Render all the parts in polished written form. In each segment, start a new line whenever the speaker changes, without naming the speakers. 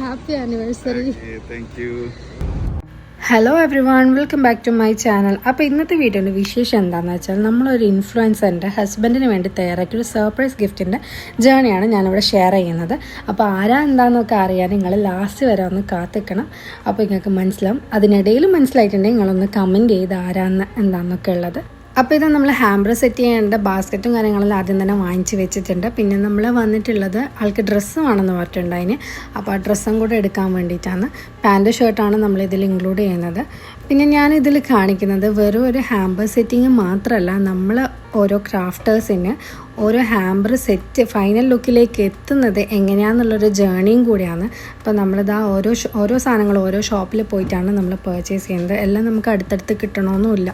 Happy anniversary.
Okay, thank you.
Hello everyone, welcome back to my channel. അപ്പോൾ ഇന്നത്തെ വീഡിയോൻ്റെ വിശേഷം എന്താണെന്ന് വെച്ചാൽ നമ്മളൊരു ഇൻഫ്ലുവൻസറിൻ്റെ ഹസ്ബൻഡിന് വേണ്ടി തയ്യാറാക്കിയൊരു സർപ്രൈസ് ഗിഫ്റ്റിൻ്റെ ജേണിയാണ് ഞാനിവിടെ ഷെയർ ചെയ്യുന്നത്. അപ്പോൾ ആരാ എന്താണെന്നൊക്കെ അറിയാൻ നിങ്ങൾ ലാസ്റ്റ് വരെ ഒന്ന് കാത്തിക്കണം. അപ്പോൾ നിങ്ങൾക്ക് മനസ്സിലാവും. അതിനിടയിൽ മനസ്സിലായിട്ടുണ്ടെങ്കിൽ നിങ്ങളൊന്ന് കമൻറ്റ് ചെയ്ത് ആരാന്ന് എന്താണെന്നൊക്കെ ഉള്ളത്. അപ്പോൾ ഇത് നമ്മൾ ഹാമ്പർ സെറ്റ് ചെയ്യേണ്ട ബാസ്ക്കറ്റും കാര്യങ്ങളെല്ലാം ആദ്യം തന്നെ വാങ്ങിച്ച് വെച്ചിട്ടുണ്ട്. പിന്നെ നമ്മൾ വന്നിട്ടുള്ളത് ആൾക്ക് ഡ്രസ്സ് വേണമെന്ന് പറഞ്ഞിട്ടുണ്ട് അതിന്. അപ്പോൾ ആ ഡ്രസ്സും കൂടെ എടുക്കാൻ വേണ്ടിയിട്ടാണ്. പാൻറ് ഷർട്ടാണ് നമ്മളിതിൽ ഇൻക്ലൂഡ് ചെയ്യുന്നത്. പിന്നെ ഞാനിതിൽ കാണിക്കുന്നത് വെറും ഒരു ഹാമ്പർ സെറ്റിങ് മാത്രമല്ല, നമ്മൾ ഓരോ ക്രാഫ്റ്റേഴ്സിന് ഓരോ ഹാമ്പർ സെറ്റ് ഫൈനൽ ലുക്കിലേക്ക് എത്തുന്നത് എങ്ങനെയാണെന്നുള്ളൊരു ജേണിയും കൂടിയാണ്. അപ്പോൾ നമ്മളിതാ ഓരോ സാധനങ്ങൾ ഓരോ ഷോപ്പിൽ പോയിട്ടാണ് നമ്മൾ പർച്ചേസ് ചെയ്യുന്നത്. എല്ലാം നമുക്ക് അടുത്തടുത്ത് കിട്ടണമെന്നുമില്ല.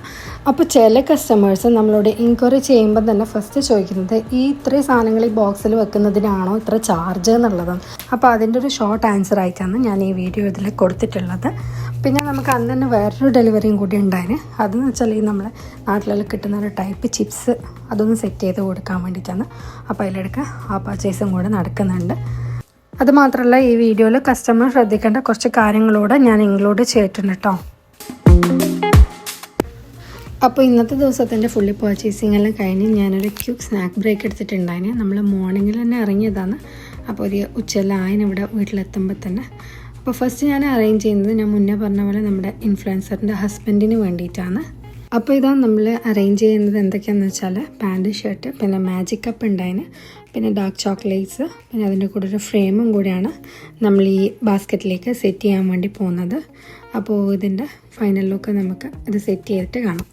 അപ്പോൾ ചില കസ്റ്റമേഴ്സ് നമ്മളോട് എൻക്വയറി ചെയ്യുമ്പോൾ തന്നെ ഫസ്റ്റ് ചോദിക്കുന്നത് ഈ ഇത്രയും സാധനങ്ങൾ ഈ ബോക്സിൽ വെക്കുന്നതിനാണോ ഇത്ര ചാർജ് എന്നുള്ളതാണ്. അപ്പോൾ അതിൻ്റെ ഒരു ഷോർട്ട് ആൻസർ ആയിട്ടാണ് ഞാൻ ഈ വീഡിയോ ഇതിൽ കൊടുത്തിട്ടുള്ളത്. പിന്നെ നമുക്ക് അന്ന് തന്നെ വേറൊരു ഡെലിവറിയും കൂടി ഉണ്ടായിരുന്നു. അതെന്ന് വെച്ചാൽ ഈ നമ്മളെ നാട്ടിലെല്ലാം കിട്ടുന്ന ഒരു ടൈപ്പ് ചിപ്സ് അതൊന്ന് സെറ്റ് ചെയ്ത് കൊടുക്കാൻ വേണ്ടിയിട്ടാണ്. അപ്പോൾ അതിലെടുക്കുക ആ പർച്ചേസും കൂടെ നടക്കുന്നുണ്ട്. അതുമാത്രമല്ല ഈ വീഡിയോയിൽ കസ്റ്റമർ ശ്രദ്ധിക്കേണ്ട കുറച്ച് കാര്യങ്ങളൂടെ ഞാൻ ഇൻക്ലൂഡ് ചെയ്തിട്ടുണ്ട് കേട്ടോ. അപ്പോൾ ഇന്നത്തെ ദിവസത്തിൻ്റെ ഫുള്ളി പർച്ചേസിംഗ് എല്ലാം കഴിഞ്ഞ് ഞാനൊരു ക്യൂക്ക് സ്നാക്ക് ബ്രേക്ക് എടുത്തിട്ടുണ്ടായിരുന്നു. നമ്മൾ മോർണിംഗിൽ തന്നെ ഇറങ്ങിയതാണ്. അപ്പോൾ ഒരു ഉച്ചയെല്ലാം ആയിന് ഇവിടെ വീട്ടിലെത്തുമ്പോൾ തന്നെ. അപ്പോൾ ഫസ്റ്റ് ഞാൻ അറേഞ്ച് ചെയ്യുന്നത് ഞാൻ മുന്നേ പറഞ്ഞ പോലെ നമ്മുടെ ഇൻഫ്ലുവൻസറിൻ്റെ ഹസ്ബൻഡിന് വേണ്ടിയിട്ടാണ്. അപ്പോൾ ഇതാ നമ്മൾ അറേഞ്ച് ചെയ്യുന്നത് എന്തൊക്കെയാണെന്ന് വെച്ചാൽ പാൻറ് ഷർട്ട്, പിന്നെ മാജിക് കപ്പ് ഉണ്ടായിന്, പിന്നെ ഡാർക്ക് ചോക്ലേറ്റ്സ്, പിന്നെ അതിൻ്റെ കൂടെ ഒരു ഫ്രെയിമും കൂടിയാണ് നമ്മൾ ഈ ബാസ്ക്കറ്റിലേക്ക് സെറ്റ് ചെയ്യാൻ വേണ്ടി പോകുന്നത്. അപ്പോൾ ഇതിൻ്റെ ഫൈനൽ ലുക്ക് നമുക്ക് ഇത് സെറ്റ് ചെയ്തിട്ട് കാണാം.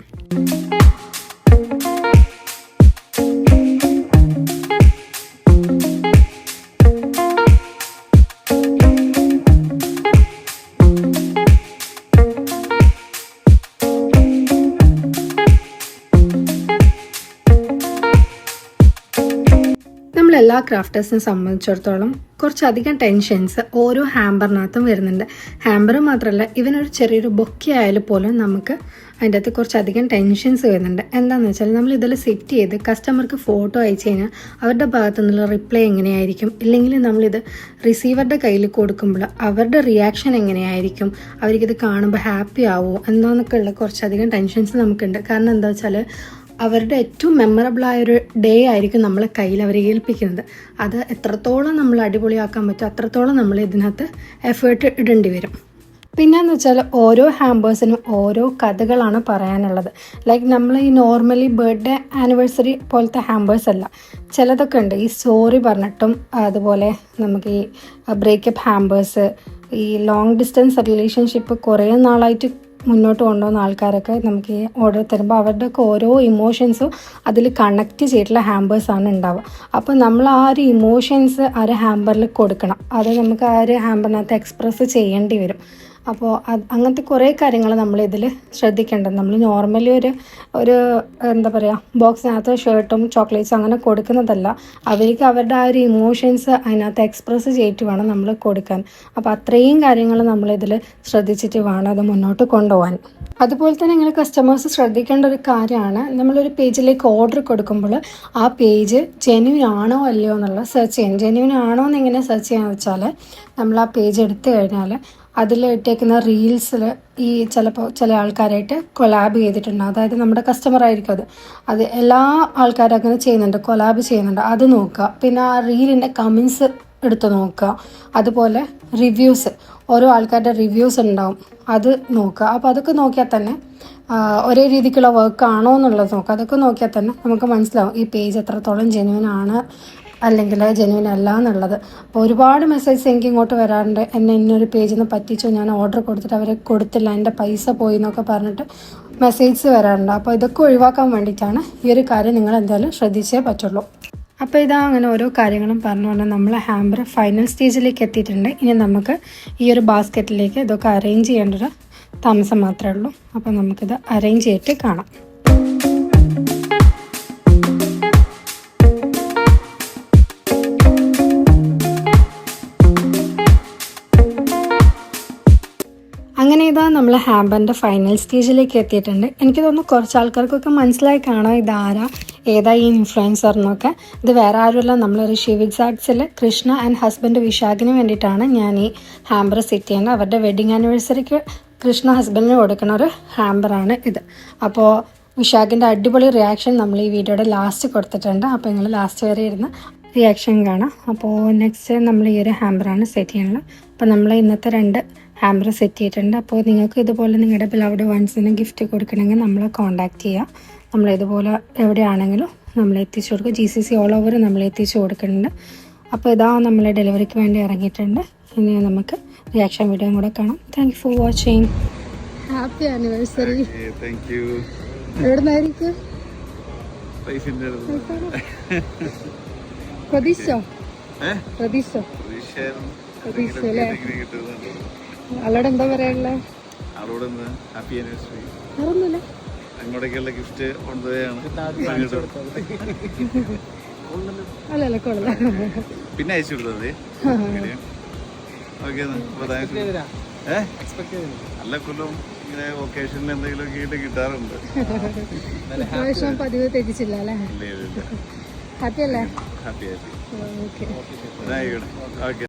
എല്ലാ ക്രാഫ്റ്റേഴ്സിനെ സംബന്ധിച്ചിടത്തോളം കുറച്ചധികം ടെൻഷൻസ് ഓരോ ഹാമ്പറിനകത്തും വരുന്നുണ്ട്. ഹാമ്പർ മാത്രമല്ല, ഇവനൊരു ചെറിയൊരു ബൊക്കെ ആയാലും പോലും നമുക്ക് അതിൻ്റെ അകത്ത് കുറച്ചധികം ടെൻഷൻസ് വരുന്നുണ്ട്. എന്താണെന്ന് വെച്ചാൽ നമ്മൾ ഇതിൽ സെറ്റ് ചെയ്ത് കസ്റ്റമർക്ക് ഫോട്ടോ അയച്ചു കഴിഞ്ഞാൽ അവരുടെ ഭാഗത്തു നിന്നുള്ള റിപ്ലൈ എങ്ങനെയായിരിക്കും, ഇല്ലെങ്കിൽ നമ്മളിത് റിസീവറുടെ കയ്യിൽ കൊടുക്കുമ്പോൾ അവരുടെ റിയാക്ഷൻ എങ്ങനെയായിരിക്കും, അവർക്കിത് കാണുമ്പോൾ ഹാപ്പി ആവുമോ എന്നൊക്കെ ഉള്ള കുറച്ചധികം ടെൻഷൻസ് നമുക്കുണ്ട്. കാരണം എന്താ വെച്ചാൽ അവരുടെ ഏറ്റവും മെമ്മറബിളായൊരു ഡേ ആയിരിക്കും നമ്മളെ കയ്യിൽ അവരെ ഏൽപ്പിക്കുന്നത്. അത് എത്രത്തോളം നമ്മൾ അടിപൊളിയാക്കാൻ പറ്റും അത്രത്തോളം നമ്മൾ ഇതിനകത്ത് എഫേർട്ട് ഇടേണ്ടി വരും. പിന്നെയെന്ന് വെച്ചാൽ ഓരോ ഹാമ്പേഴ്സിനും ഓരോ കഥകളാണ് പറയാനുള്ളത്. ലൈക്ക് നമ്മൾ ഈ നോർമലി ബർത്ത്ഡേ ആനിവേഴ്സറി പോലത്തെ ഹാമ്പേഴ്സ് അല്ല, ചിലതൊക്കെ ഉണ്ട് ഈ സ്റ്റോറി പറഞ്ഞിട്ടും. അതുപോലെ നമുക്ക് ഈ ബ്രേക്കപ്പ് ഹാമ്പേഴ്സ്, ഈ ലോങ് ഡിസ്റ്റൻസ് റിലേഷൻഷിപ്പ് കുറേ നാളായിട്ട് മുന്നോട്ട് കൊണ്ടുപോകുന്ന ആൾക്കാരൊക്കെ നമുക്ക് ഈ ഓർഡർ തരുമ്പോൾ അവരുടെയൊക്കെ ഓരോ ഇമോഷൻസും അതിൽ കണക്റ്റ് ചെയ്തിട്ടുള്ള ഹാമ്പേഴ്സാണ് ഉണ്ടാവുക. അപ്പോൾ നമ്മൾ ആ ഒരു ഇമോഷൻസ് ആ ഒരു ഹാമ്പറിൽ കൊടുക്കണം. അത് നമുക്ക് ആ ഒരു ഹാമ്പറിനകത്ത് എക്സ്പ്രസ് ചെയ്യേണ്ടി വരും. അപ്പോൾ അങ്ങനത്തെ കുറേ കാര്യങ്ങൾ നമ്മളിതിൽ ശ്രദ്ധിക്കേണ്ടത്. നമ്മൾ നോർമലി ഒരു എന്താ പറയുക ബോക്സിനകത്ത് ഷർട്ടും ചോക്ലേറ്റ്സും അങ്ങനെ കൊടുക്കുന്നതല്ല. അവർക്ക് അവരുടെ ആ ഒരു ഇമോഷൻസ് അതിനകത്ത് എക്സ്പ്രസ് ചെയ്തിട്ട് വേണം നമ്മൾ കൊടുക്കാൻ. അപ്പോൾ അത്രയും കാര്യങ്ങൾ നമ്മളിതിൽ ശ്രദ്ധിച്ചിട്ട് വേണം അത് മുന്നോട്ട് കൊണ്ടുപോകാൻ. അതുപോലെ തന്നെ നിങ്ങൾ കസ്റ്റമേഴ്സ് ശ്രദ്ധിക്കേണ്ട ഒരു കാര്യമാണ്, നമ്മളൊരു പേജിലേക്ക് ഓർഡർ കൊടുക്കുമ്പോൾ ആ പേജ് ജെന്യൂൻ ആണോ അല്ലയോ എന്നുള്ള സെർച്ച് ചെയ്യണം. ജെന്യൂൻ ആണോ എന്ന് എങ്ങനെ സെർച്ച് ചെയ്യാന്ന് വെച്ചാൽ നമ്മൾ ആ പേജ് എടുത്തു കഴിഞ്ഞാൽ അതിൽ ഇട്ടേക്കുന്ന റീൽസിൽ ഈ ചിലപ്പോൾ ചില ആൾക്കാരായിട്ട് കൊലാബ് ചെയ്തിട്ടുണ്ട്. അതായത് നമ്മുടെ കസ്റ്റമർ ആയിരിക്കും അത് എല്ലാ ആൾക്കാരും അങ്ങനെ ചെയ്യുന്നുണ്ട്, കൊലാബ് ചെയ്യുന്നുണ്ട്. അത് നോക്കുക. പിന്നെ ആ റീലിൻ്റെ കമൻസ് എടുത്ത് നോക്കുക. അതുപോലെ റിവ്യൂസ്, ഓരോ ആൾക്കാരുടെ റിവ്യൂസ് ഉണ്ടാവും, അത് നോക്കുക. അപ്പോൾ അതൊക്കെ നോക്കിയാൽ തന്നെ ഒരേ രീതിക്കുള്ള വർക്ക് ആണോ എന്നുള്ളത് നോക്കുക. അതൊക്കെ നോക്കിയാൽ തന്നെ നമുക്ക് മനസ്സിലാവും ഈ പേജ് എത്രത്തോളം ജെന്യൂൻ ആണ് അല്ലെങ്കിൽ ജെന്യൂൻ അല്ല എന്നുള്ളത്. അപ്പോൾ ഒരുപാട് മെസ്സേജ് എനിക്ക് ഇങ്ങോട്ട് വരാറുണ്ട്, എന്നെ ഇന്നൊരു പേജിൽ നിന്ന് പറ്റിച്ചു, ഞാൻ ഓർഡർ കൊടുത്തിട്ട് അവരെ കൊടുത്തില്ല, എൻ്റെ പൈസ പോയി എന്നൊക്കെ പറഞ്ഞിട്ട് മെസ്സേജ് വരാറുണ്ട്. അപ്പോൾ ഇതൊക്കെ ഒഴിവാക്കാൻ വേണ്ടിയിട്ടാണ് ഈ ഒരു കാര്യം നിങ്ങൾ എന്തായാലും ശ്രദ്ധിച്ചേ പറ്റുള്ളൂ. അപ്പോൾ ഇതാ അങ്ങനെ ഓരോ കാര്യങ്ങളും പറഞ്ഞുകൊണ്ട് നമ്മൾ ഹാമ്പർ ഫൈനൽ സ്റ്റേജിലേക്ക് എത്തിയിട്ടുണ്ട്. ഇനി നമുക്ക് ഈ ഒരു ബാസ്ക്കറ്റിലേക്ക് ഇതൊക്കെ അറേഞ്ച് ചെയ്യേണ്ടൊരു താമസം മാത്രമേ ഉള്ളൂ. അപ്പോൾ നമുക്കിത് അറേഞ്ച് ചെയ്തിട്ട് കാണാം. അങ്ങനെ ഇതാ നമ്മൾ ഹാമ്പറിൻ്റെ ഫൈനൽ സ്റ്റേജിലേക്ക് എത്തിയിട്ടുണ്ട്. എനിക്ക് തോന്നുന്നു കുറച്ച് ആൾക്കാർക്കൊക്കെ മനസ്സിലായി കാണാം ഇതാരാ ഏതാ ഈ ഇൻഫ്ലുവൻസർ എന്നൊക്കെ. ഇത് വേറെ ആരുമല്ല, നമ്മൾ ഋഷി വിസാർട്സിൽ കൃഷ്ണ ആൻഡ് ഹസ്ബൻഡ് വിശാഖിന് വേണ്ടിയിട്ടാണ് ഞാൻ ഈ ഹാമ്പർ സെറ്റ് ചെയ്യുന്നത്. അവരുടെ വെഡിങ് ആനിവേഴ്സറിക്ക് കൃഷ്ണ ഹസ്ബൻഡിന് കൊടുക്കുന്ന ഒരു ഹാമ്പറാണ് ഇത്. അപ്പോൾ വിശാഖിൻ്റെ അടിപൊളി റിയാക്ഷൻ നമ്മൾ ഈ വീഡിയോയുടെ ലാസ്റ്റ് കൊടുത്തിട്ടുണ്ട്. അപ്പോൾ നിങ്ങൾ ലാസ്റ്റ് വരെ ഇരുന്ന് റിയാക്ഷൻ കാണാം. അപ്പോൾ നെക്സ്റ്റ് നമ്മൾ ഈ ഒരു ഹാമ്പറാണ് സെറ്റ് ചെയ്യുന്നത്. അപ്പോൾ നമ്മൾ ഇന്നത്തെ 2 ഹാമ്പർ സെറ്റ് ചെയ്തിട്ടുണ്ട്. അപ്പോൾ നിങ്ങൾക്ക് ഇതുപോലെ നിങ്ങളുടെ ബിലവ്ഡ് വൺസിന് ഗിഫ്റ്റ് കൊടുക്കണമെങ്കിൽ നമ്മളെ കോൺടാക്റ്റ് ചെയ്യുക. നമ്മളിതുപോലെ എവിടെയാണെങ്കിലും നമ്മൾ എത്തിച്ചു കൊടുക്കുക. GCC ഓൾ ഓവർ നമ്മൾ എത്തിച്ചു കൊടുക്കുന്നുണ്ട്. അപ്പോൾ ഇതാ നമ്മൾ ഡെലിവറിക്ക് വേണ്ടി ഇറങ്ങിയിട്ടുണ്ട്. ഇനി നമുക്ക് റിയാക്ഷൻ വീഡിയോ കൂടെ കാണാം. Thank you for watching. Happy anniversary. എവിടെ നിന്നായിരിക്കും പ്രതീക്ഷോ അല്ലേ? അവളോട് എന്താ പറയാനുള്ള? അറിഞ്ഞില്ല.
അങ്ങോട്ടേക്കുള്ള ഗിഫ്റ്റ് കൊണ്ടുപോയാണ്
അല്ലല്ല കൊള്ളാം.
പിന്നെ അയച്ചു കൊടുത്തത്. നല്ല കൊല്ലം ഇങ്ങനെ ഒക്കേഷനിൽ എന്തെങ്കിലും ഒക്കെ കിട്ടാറുണ്ട്.
ഇപ്രാവശ്യം പതിവ് തെറ്റിച്ചില്ല അല്ലേ? ഹാപ്പി അല്ലേ?
Happy
okay.
ഓക്കെ.